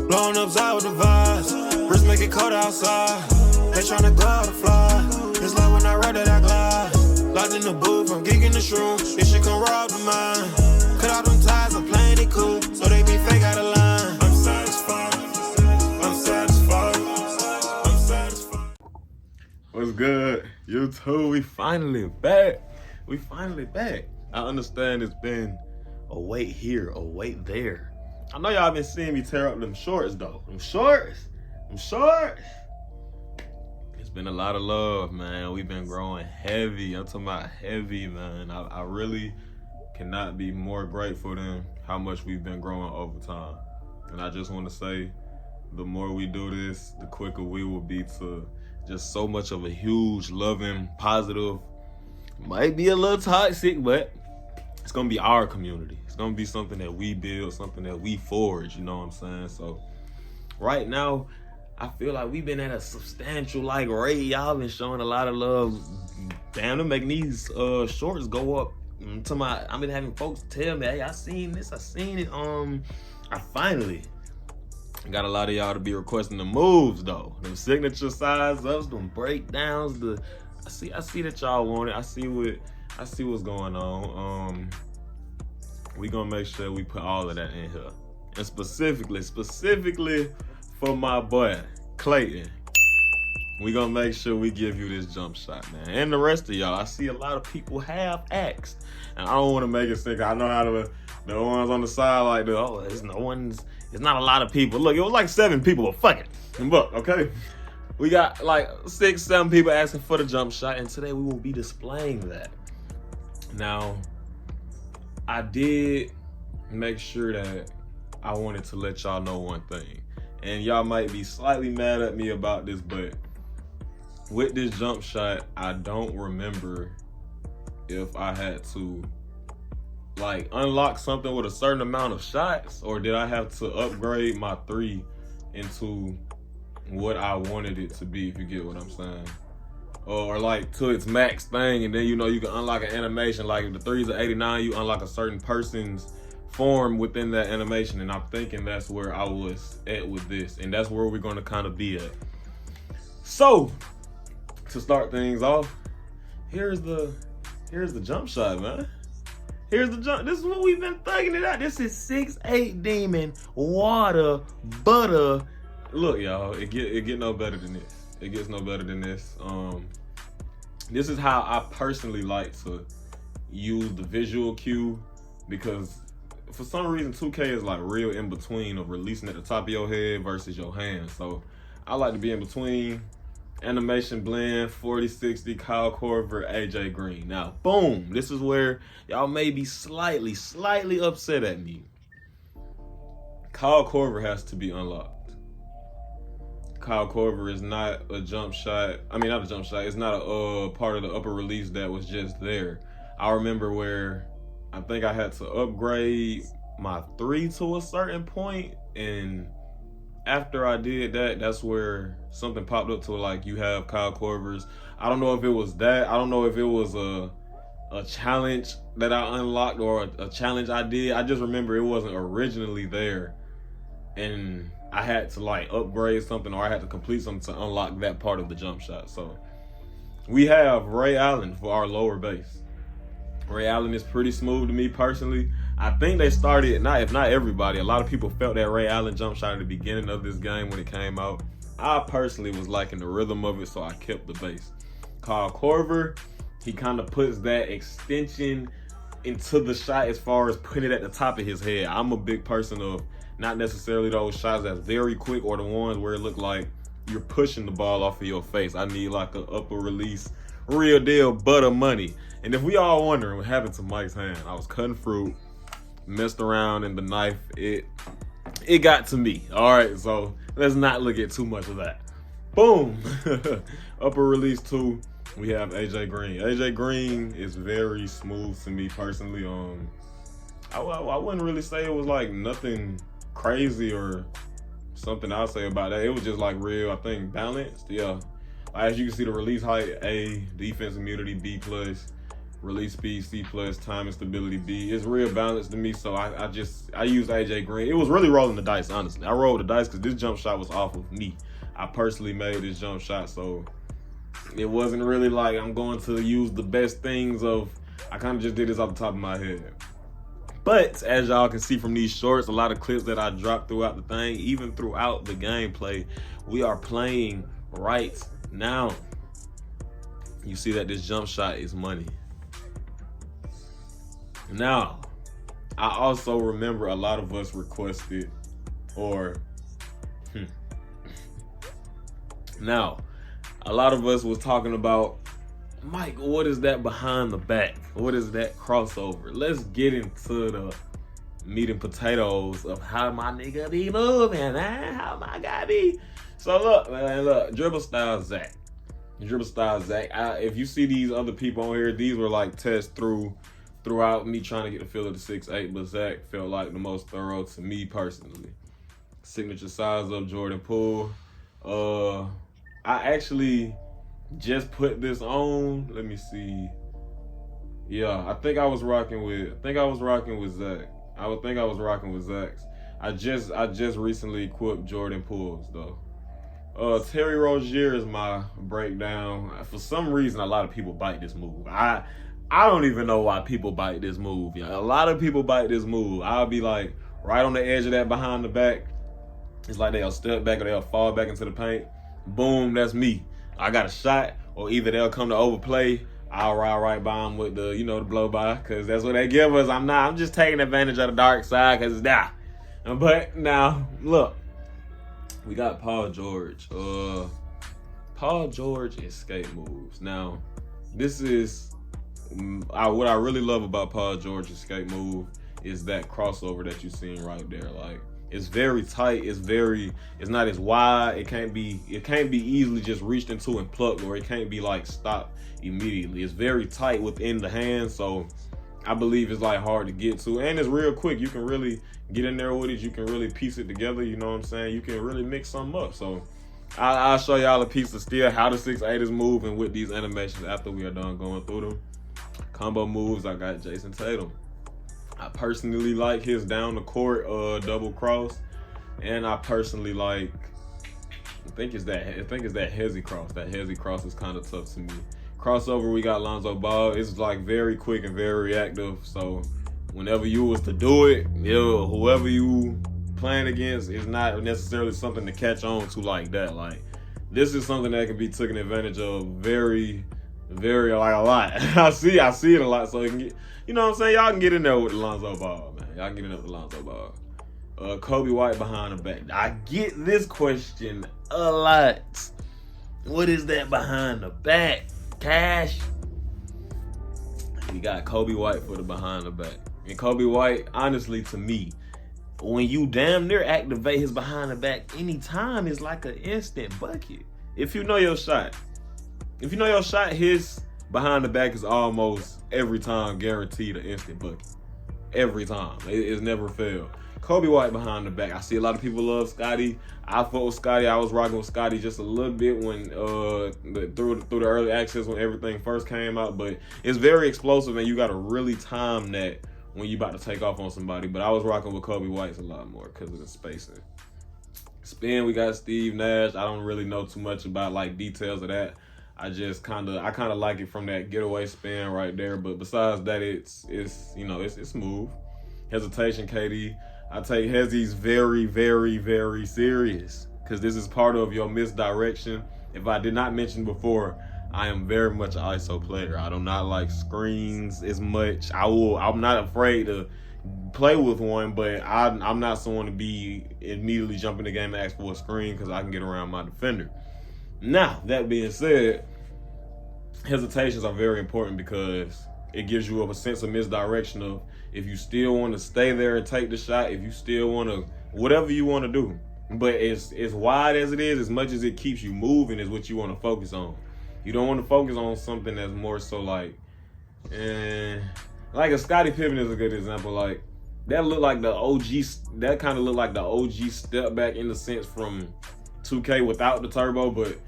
Blowing up out the vibes. Wrist make it cold outside. They tryna go out to fly. It's like when I ride that I glide. Locked in the booth, I'm geeking the shroom. This shit can rob the mind. Cut out them ties, I'm playing it cool. So they be fake out of line. I'm satisfied. I'm satisfied. I'm satisfied. What's good, YouTube? We finally back. I understand it's been a wait here, a wait there. I know y'all been seeing me tear up them shorts though. Them shorts. It's been a lot of love, man. We've been growing heavy. I'm talking about heavy, man. I really cannot be more grateful than how much we've been growing over time. And I just want to say, the more we do this, the quicker we will be to just so much of a huge, loving, positive, might be a little toxic, but it's gonna be our community. It's gonna be something that we build, something that we forge, you know what I'm saying? So right now, I feel like we've been at a substantial rate. Y'all been showing a lot of love. Damn, they're making these shorts go up. I've been having folks tell me, hey, I seen this, I seen it. I finally got a lot of y'all to be requesting the moves though. Them signature size ups, them breakdowns, I see that y'all want it. I see what's going on. We gonna make sure we put all of that in here. And specifically for my boy, Clayton, we gonna make sure we give you this jump shot, man. And the rest of y'all, I see a lot of people have asked. And I don't wanna make it sick. I know how the ones on the side like, it's not a lot of people. Look, it was like 7 people, but fuck it. Look, okay? We got like 6, 7 people asking for the jump shot, and today we will be displaying that. Now, I did make sure that I wanted to let y'all know one thing. And y'all might be slightly mad at me about this, but with this jump shot, I don't remember if I had to unlock something with a certain amount of shots, or did I have to upgrade my 3 into what I wanted it to be, if you get what I'm saying. Or to its max thing, and then you can unlock an animation. Like if the 3's are 89, you unlock a certain person's form within that animation, and I'm thinking that's where I was at with this, and that's where we're gonna kind of be at. So, to start things off, here's the jump shot, man. Here's the jump. This is what we've been thugging it out. This is 6'8" Demon water butter. Look, y'all, it get no better than this. It gets no better than this. This is how I personally like to use the visual cue, because for some reason 2K is real in between of releasing at the top of your head versus your hand. So I like to be in between. Animation blend, 4060, Kyle Korver, AJ Green. Now, boom, this is where y'all may be slightly upset at me. Kyle Korver has to be unlocked. Kyle Korver is not a jump shot. I mean, not a jump shot. It's not a part of the upper release that was just there. I remember where I think I had to upgrade my 3 to a certain point, and after I did that, that's where something popped up to you have Kyle Korver's. I don't know if it was that. I don't know if it was a challenge that I unlocked or a challenge I did. I just remember it wasn't originally there, and I had to upgrade something, or I had to complete something to unlock that part of the jump shot. So we have Ray Allen for our lower base. Ray Allen is pretty smooth to me personally. I think they started, if not everybody, a lot of people felt that Ray Allen jump shot at the beginning of this game when it came out. I personally was liking the rhythm of it, so I kept the base. Kyle Korver, he kind of puts that extension into the shot as far as putting it at the top of his head. I'm a big person of not necessarily those shots that's very quick, or the ones where it look like you're pushing the ball off of your face. I need an upper release, real deal butter money. And if we all wondering what happened to Mike's hand, I was cutting fruit, messed around, and the knife, it got to me. All right, so let's not look at too much of that. Boom. Upper release 2, we have AJ Green. AJ Green is very smooth to me personally. I wouldn't really say it was nothing crazy or something I'll say about that. It was just real, I think, balanced. Yeah. As you can see, the release height A, defense immunity B+, Release speed C+, time and stability B. It's real balanced to me, so I use AJ Green. It was really rolling the dice, honestly. I rolled the dice because this jump shot was off of me. I personally made this jump shot, so it wasn't really like I'm going to use the best things of, I kind of just did this off the top of my head. But as y'all can see from these shorts, a lot of clips that I dropped throughout the thing, even throughout the gameplay, we are playing right now. You see that this jump shot is money. Now, I also remember a lot of us requested, now, a lot of us was talking about, Mike, what is that behind the back? What is that crossover? Let's get into the meat and potatoes of how my nigga be moving, man. How my guy be. So look, man, look, dribble style Zach. If you see these other people on here, these were like tests throughout me trying to get the feel of the 6'8", but Zach felt like the most thorough to me personally. Signature size of Jordan Poole. I actually just put this on. Let me see. Yeah, I think I was rocking with Zach. I would think I was rocking with Zach's. I just recently equipped Jordan Poole's though. Terry Rozier is my breakdown. For some reason, a lot of people bite this move. I don't even know why people bite this move. Yeah, a lot of people bite this move. I'll be like right on the edge of that behind the back. It's like they'll step back or they'll fall back into the paint. Boom, that's me. I got a shot, or either they'll come to overplay. I'll ride right by them with the, the blow by, because that's what they give us. I'm just taking advantage of the dark side because it's there. But now, look, we got Paul George. Paul George escape moves. Now, this is what I really love about Paul George's escape move is that crossover that you're seeing right there. Like, it's very tight. It's not as wide. It can't be easily just reached into and plucked, or it can't be like stopped immediately. It's very tight within the hand, so I believe it's like hard to get to, and it's real quick. You can really get in there with it. You can really piece it together. You know what I'm saying? You can really mix something up. So I'll show y'all a piece of steel how the 6'8" is moving with these animations after we are done going through them. Combo moves, I got Jason Tatum. I personally like his down the court double cross, and I personally like, I think it's that hezzy cross. That hezzy cross is kind of tough to me. Crossover, we got Lonzo Ball. It's like very quick and very reactive. So whenever you was to do it, whoever you playing against is not necessarily something to catch on to like that. Like, this is something that can be taken advantage of very, very, like, a lot. I see it a lot. So it can get, you know what I'm saying? Y'all can get in there with the Lonzo Ball, man. Y'all can get in there with the Lonzo Ball. Kobe White behind the back. I get this question a lot. What is that behind the back? Cash. We got Kobe White for the behind the back. And Kobe White, honestly, to me, when you damn near activate his behind the back anytime, it's like an instant bucket. If you know your shot. His behind the back is almost every time guaranteed an instant bucket. Every time. It's never failed. Kobe White behind the back. I see a lot of people love Scotty. I fought with Scotty. I was rocking with Scotty just a little bit when through the early access when everything first came out. But it's very explosive, and you got to really time that when you about to take off on somebody. But I was rocking with Kobe White's a lot more because of the spacing. Spin, we got Steve Nash. I don't really know too much about like details of that. I kind of like it from that getaway spin right there. But besides that, it's smooth. Hesitation, KD. I take hezzies very, very, very serious because this is part of your misdirection. If I did not mention before, I am very much an ISO player. I do not like screens as much. I'm not afraid to play with one, but I'm not someone to be immediately jump in the game and ask for a screen because I can get around my defender. Now, that being said, hesitations are very important because it gives you a sense of misdirection of if you still want to stay there and take the shot, if you still want to, whatever you want to do. But as wide as it is, as much as it keeps you moving is what you want to focus on. You don't want to focus on something that's more so like a Scottie Pippen is a good example. Like, that looked like the OG, that kind of looked like the OG step back in the sense from 2K without the turbo, but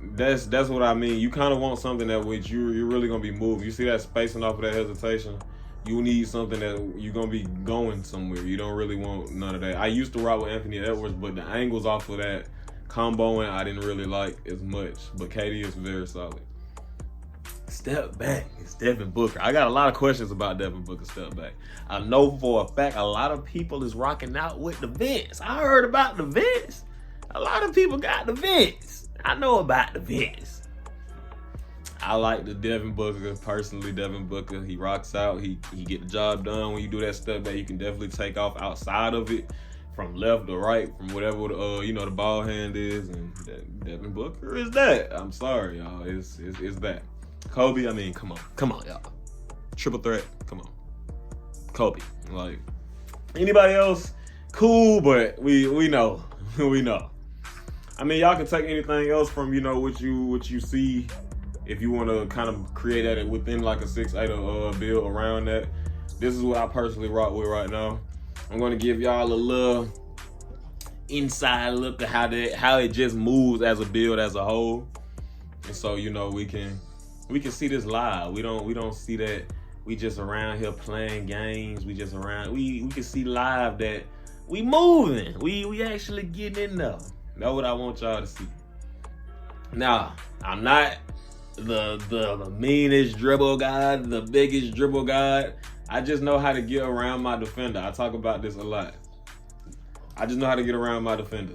That's what I mean. You kind of want something that which you're really gonna be moving. You see that spacing off of that hesitation? You need something that you're gonna be going somewhere. You don't really want none of that. I used to rock with Anthony Edwards, but the angles off of that comboing I didn't really like as much. But KD is very solid. Step back. It's Devin Booker. I got a lot of questions about Devin Booker step back. I know for a fact a lot of people is rocking out with the vents. I heard about the vents. A lot of people got the vents. I know about the vents. I like the Devin Booker. Personally, Devin Booker, he rocks out. He get the job done. When you do that step back, you can definitely take off outside of it, from left to right, from whatever the ball hand is. And Devin Booker is that. I'm sorry, y'all. It's that. Kobe, I mean, come on, y'all. Triple threat, come on. Kobe, like anybody else, cool, but we know, we know. I mean, y'all can take anything else from what you see. If you want to kind of create that within like a 6'8" build around that, this is what I personally rock with right now. I'm going to give y'all a little inside look at how it just moves as a build as a whole, and so we can see this live. We don't see that we just around here playing games. We just around. We can see live that we moving. We actually getting in there. That's what I want y'all to see. Now, I'm not the meanest dribble guy, the biggest dribble guy. I just know how to get around my defender. I talk about this a lot. I just know how to get around my defender.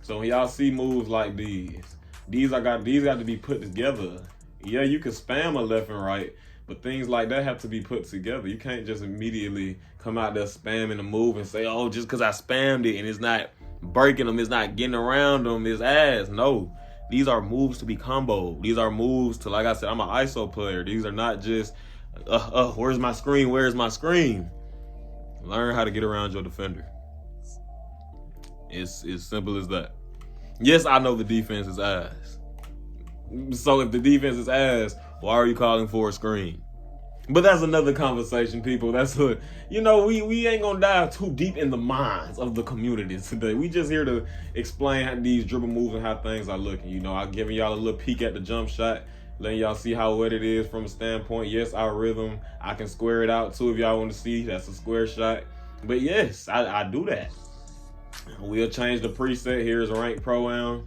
So when y'all see moves like these got to be put together. Yeah, you can spam a left and right, but things like that have to be put together. You can't just immediately come out there spamming a move and say, oh, just because I spammed it and it's not breaking them, it's not getting around them, it's ass. No, these are moves to be comboed. These are moves to, like I said, I'm an ISO player. These are not just, where's my screen? Where's my screen? Learn how to get around your defender. It's as simple as that. Yes, I know the defense is ass. So if the defense is ass, why are you calling for a screen? But that's another conversation, people. That's what, we ain't gonna dive too deep in the minds of the community today. We just here to explain how these dribble moves and how things are looking. I'm giving y'all a little peek at the jump shot, letting y'all see how wet it is from a standpoint. Yes, our rhythm, I can square it out too if y'all want to see. That's a square shot. But yes, I do that. We'll change the preset. Here's Rank Pro-Am.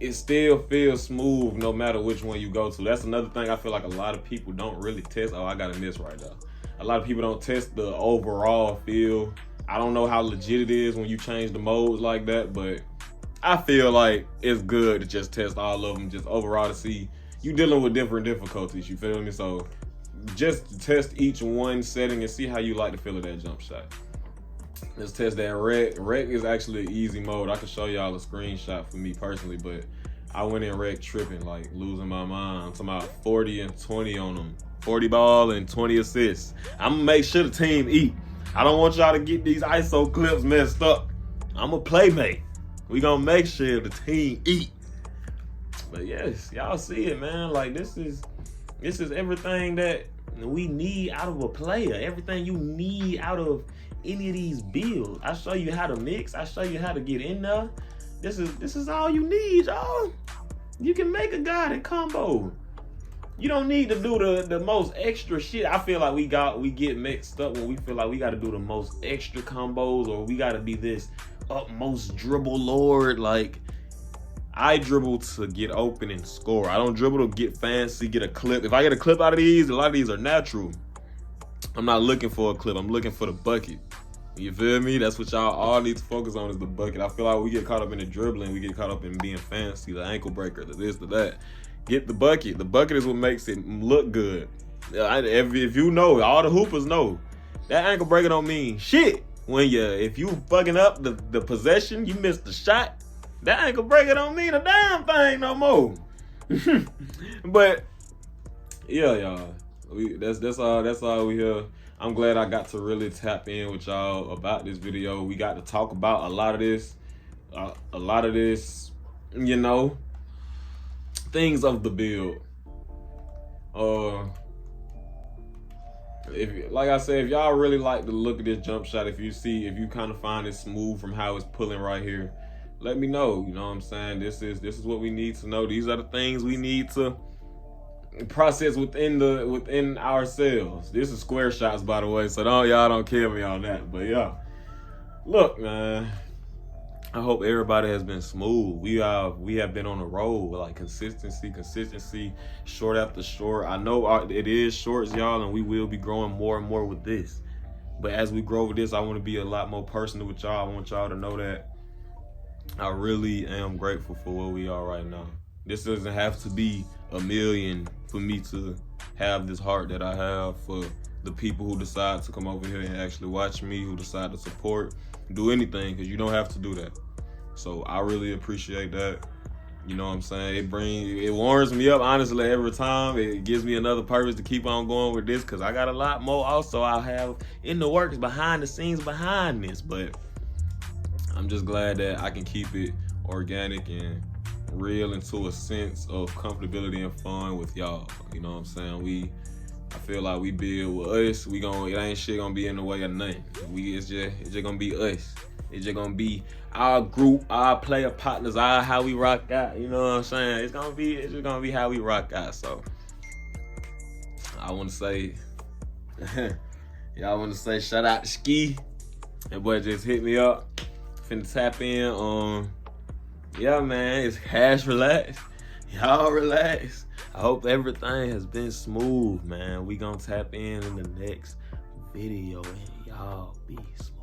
It still feels smooth no matter which one you go to. That's another thing I feel like a lot of people don't really test. Oh, I got a miss right now. A lot of people don't test the overall feel. I don't know how legit it is when you change the modes like that, but I feel like it's good to just test all of them, just overall to see you dealing with different difficulties, you feel me? So just test each one setting and see how you like the feel of that jump shot. Let's test that rec. Rec is actually an easy mode. I can show y'all a screenshot for me personally, but I went in rec tripping, like losing my mind. I'm talking about 40 and 20 on them. 40 ball and 20 assists. I'm gonna make sure the team eat. I don't want y'all to get these ISO clips messed up. I'm a playmate. We gonna make sure the team eat. But yes, y'all see it, man. Like this is everything that we need out of a player. Everything you need out of any of these builds. I show you how to mix. I show you how to get in there. This is all you need, y'all. You can make a guided combo. You don't need to do the most extra shit. I feel like we get mixed up when we feel like we got to do the most extra combos, or we got to be this utmost dribble lord. Like, I dribble to get open and score. I don't dribble to get fancy, get a clip. If I get a clip out of these, a lot of these are natural. I'm not looking for a clip. I'm looking for the bucket. You feel me? That's what y'all all need to focus on, is the bucket. I feel like we get caught up in the dribbling. We get caught up in being fancy, the ankle breaker, the this, the that. Get the bucket. The bucket is what makes it look good. If you know, all the hoopers know, that ankle breaker don't mean shit. If you fucking up the possession, you miss the shot, that ankle breaker don't mean a damn thing no more. But yeah, y'all. That's all we here. I'm glad I got to really tap in with y'all about this video. We got to talk about a lot of this, things of the build. Like I said, if y'all really like the look of this jump shot, if you kind of find it smooth from how it's pulling right here, let me know. You know what I'm saying? This is what we need to know. These are the things we need to process within ourselves. This is square shots, by the way, so y'all don't kill me on that. But yeah, look, man, I hope everybody has been smooth. We have been on the road with like consistency, short after short. I know it is shorts, y'all, and we will be growing more and more with this. But as we grow with this, I want to be a lot more personal with y'all. I want y'all to know that I really am grateful for where we are right now. This doesn't have to be a million for me to have this heart that I have for the people who decide to come over here and actually watch me, who decide to support, do anything, because you don't have to do that. So I really appreciate that. You know what I'm saying? It warms me up, honestly, every time. It gives me another purpose to keep on going with this, because I got a lot more also I have in the works behind the scenes behind this. But I'm just glad that I can keep it organic and real into a sense of comfortability and fun with y'all. You know what I'm saying? I feel like we build with us. It ain't shit gonna be in the way of nothing. It's just gonna be us. It's just gonna be our group, our player partners, how we rock out. You know what I'm saying? It's just gonna be how we rock out. So I want to say, y'all want to say shout out to Ski. That boy just hit me up. Finna tap in. Yeah, man, it's Kashrelax. Y'all relax. I hope everything has been smooth, man. We gonna tap in the next video and y'all be smooth.